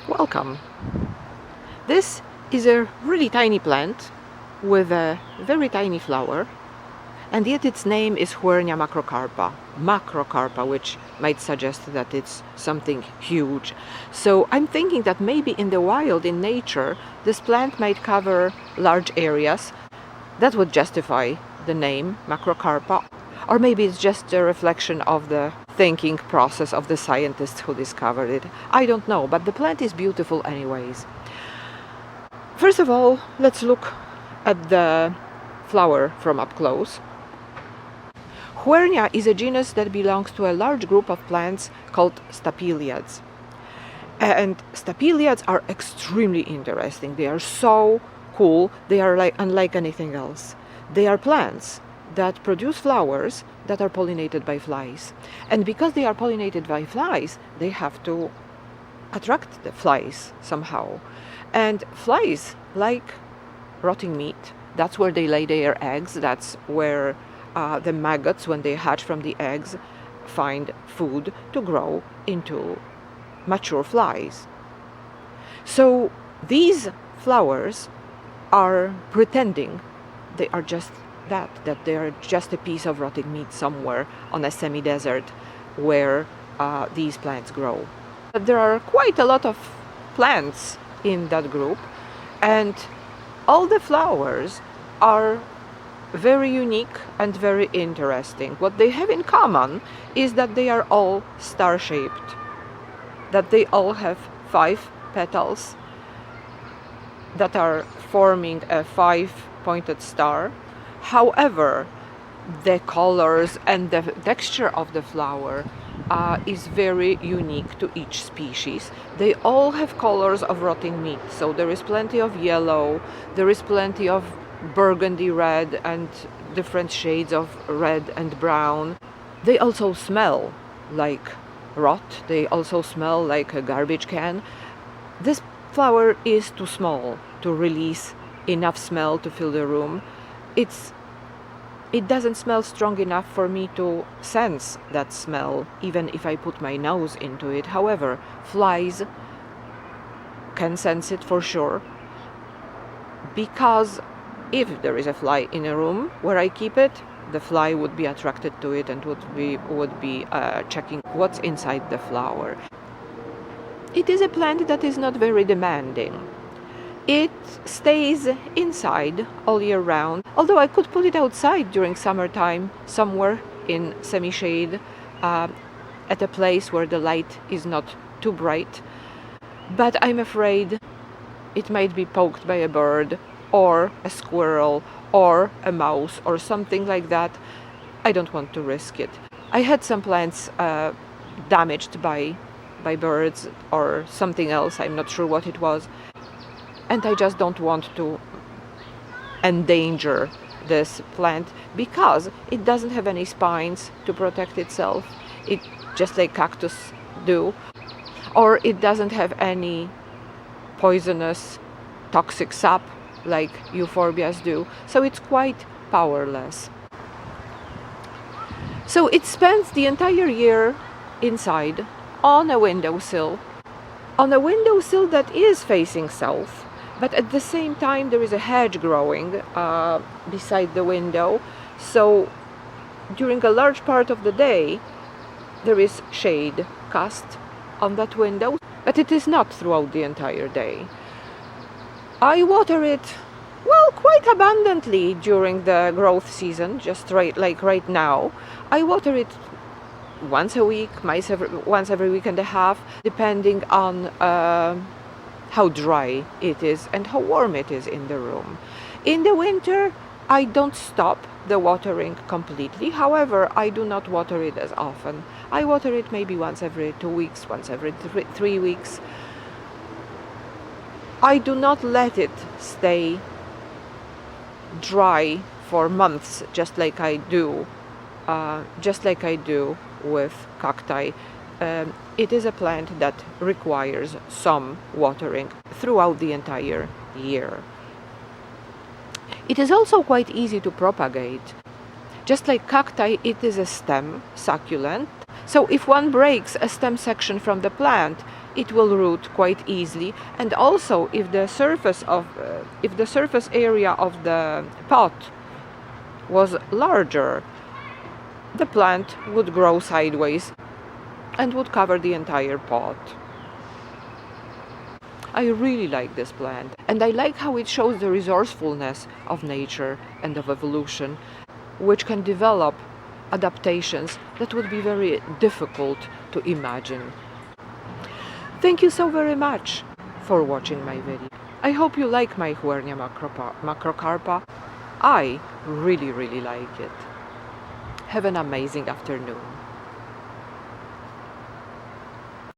Welcome! This is a really tiny plant with a very tiny flower, and yet its name is Huernia macrocarpa. Macrocarpa, which might suggest that it's something huge. So I'm thinking that maybe in the wild, in nature, this plant might cover large areas. That would justify the name macrocarpa. Or maybe it's just a reflection of the thinking process of the scientists who discovered it. I don't know, but the plant is beautiful anyways. First of all, let's look at the flower from up close. Huernia is a genus that belongs to a large group of plants called Stapeliads. And Stapeliads are extremely interesting. They are so cool. They are unlike anything else. They are plants that produce flowers that are pollinated by flies. And because they are pollinated by flies, they have to attract the flies somehow. And flies like rotting meat. That's where they lay their eggs. That's where the maggots, when they hatch from the eggs, find food to grow into mature flies. So these flowers are pretending they are just that they are just a piece of rotting meat somewhere on a semi-desert where these plants grow. But there are quite a lot of plants in that group, and all the flowers are very unique and very interesting. What they have in common is that they are all star-shaped, that they all have 5 petals that are forming a 5-pointed star. However, the colors and the texture of the flower is very unique to each species. They all have colors of rotting meat, so there is plenty of yellow, there is plenty of burgundy red and different shades of red and brown. They also smell like rot, they also smell like a garbage can. This flower is too small to release enough smell to fill the room. It doesn't smell strong enough for me to sense that smell, even if I put my nose into it. However, flies can sense it for sure, because if there is a fly in a room where I keep it, the fly would be attracted to it and would be checking what's inside the flower. It is a plant that is not very demanding. It stays inside all year round, although I could put it outside during summertime, somewhere in semi-shade, at a place where the light is not too bright. But I'm afraid it might be poked by a bird, or a squirrel, or a mouse, or something like that. I don't want to risk it. I had some plants damaged by birds or something else, I'm not sure what it was. And I just don't want to endanger this plant because it doesn't have any spines to protect itself. It just like cactus do. Or it doesn't have any poisonous toxic sap like euphorbias do. So it's quite powerless. So it spends the entire year inside on a windowsill. On a windowsill that is facing south. But at the same time, there is a hedge growing beside the window. So during a large part of the day, there is shade cast on that window. But it is not throughout the entire day. I water it, well, quite abundantly during the growth season, just right now. I water it once a week, once every week and a half, depending on how dry it is and how warm it is in the room. In the winter, I don't stop the watering completely. However, I do not water it as often. I water it maybe once every 2 weeks, once every 3 weeks. I do not let it stay dry for months, just like I do with cacti. It is a plant that requires some watering throughout the entire year. It is also quite easy to propagate. Just like cacti, it is a stem succulent. So if one breaks a stem section from the plant, it will root quite easily, and also if the surface area of the pot was larger, the plant would grow sideways and would cover the entire pot. I really like this plant, and I like how it shows the resourcefulness of nature and of evolution, which can develop adaptations that would be very difficult to imagine. Thank you so very much for watching my video. I hope you like my Huernia macrocarpa. I really like it. Have an amazing afternoon.